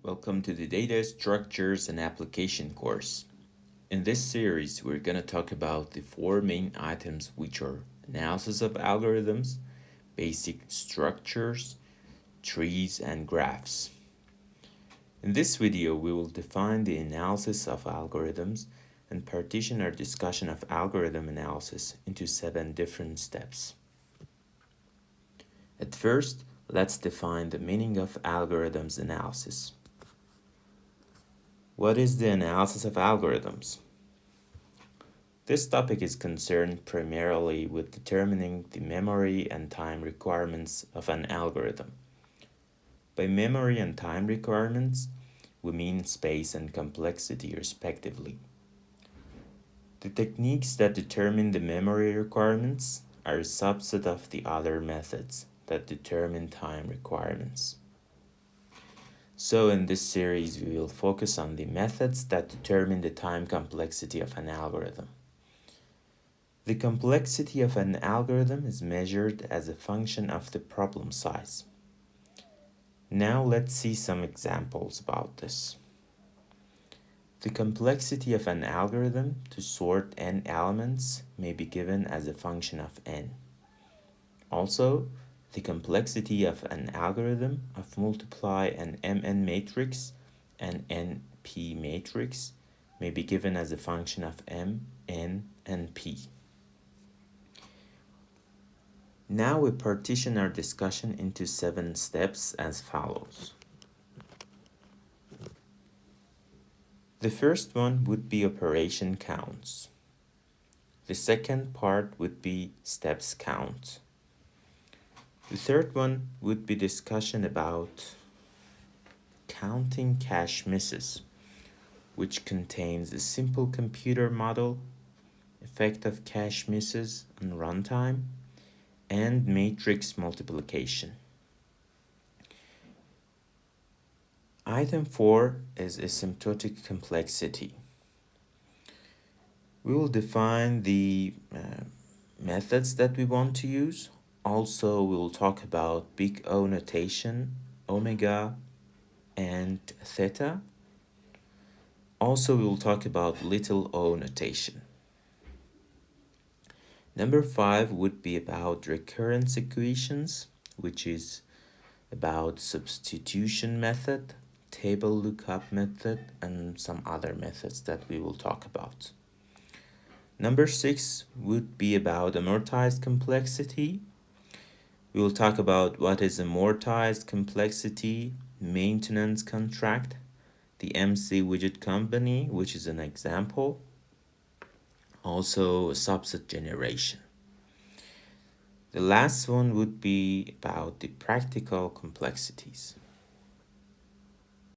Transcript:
Welcome to the Data Structures and Application course. In this series, we're going to talk about the four main items, which are analysis of algorithms, basic structures, trees, and graphs. In this video, we will define the analysis of algorithms and partition our discussion of algorithm analysis into 7 different steps. At first, let's define the meaning of algorithms analysis. What is the analysis of algorithms? This topic is concerned primarily with determining the memory and time requirements of an algorithm. By memory and time requirements, we mean space and complexity respectively. The techniques that determine the memory requirements are a subset of the other methods that determine time requirements. So in this series, we will focus on the methods that determine the time complexity of an algorithm. The complexity of an algorithm is measured as a function of the problem size. Now let's see some examples about this. The complexity of an algorithm to sort n elements may be given as a function of n. Also, the complexity of an algorithm of multiply an mn matrix and np matrix may be given as a function of m, n, and p. Now we partition our discussion into 7 steps as follows. The first one would be operation counts. The second part would be steps count. The third one would be discussion about counting cache misses, which contains a simple computer model, effect of cache misses on runtime, and matrix multiplication. Item 4 is asymptotic complexity. We will define the methods that we want to use. Also, we will talk about big O notation, omega, and theta. Also, we will talk about little o notation. Number 5 would be about recurrence equations, which is about substitution method, table lookup method, and some other methods that we will talk about. Number 6 would be about amortized complexity. We will talk about what is amortized complexity, maintenance contract, the MC widget company, which is an example, also subset generation. The last one would be about the practical complexities.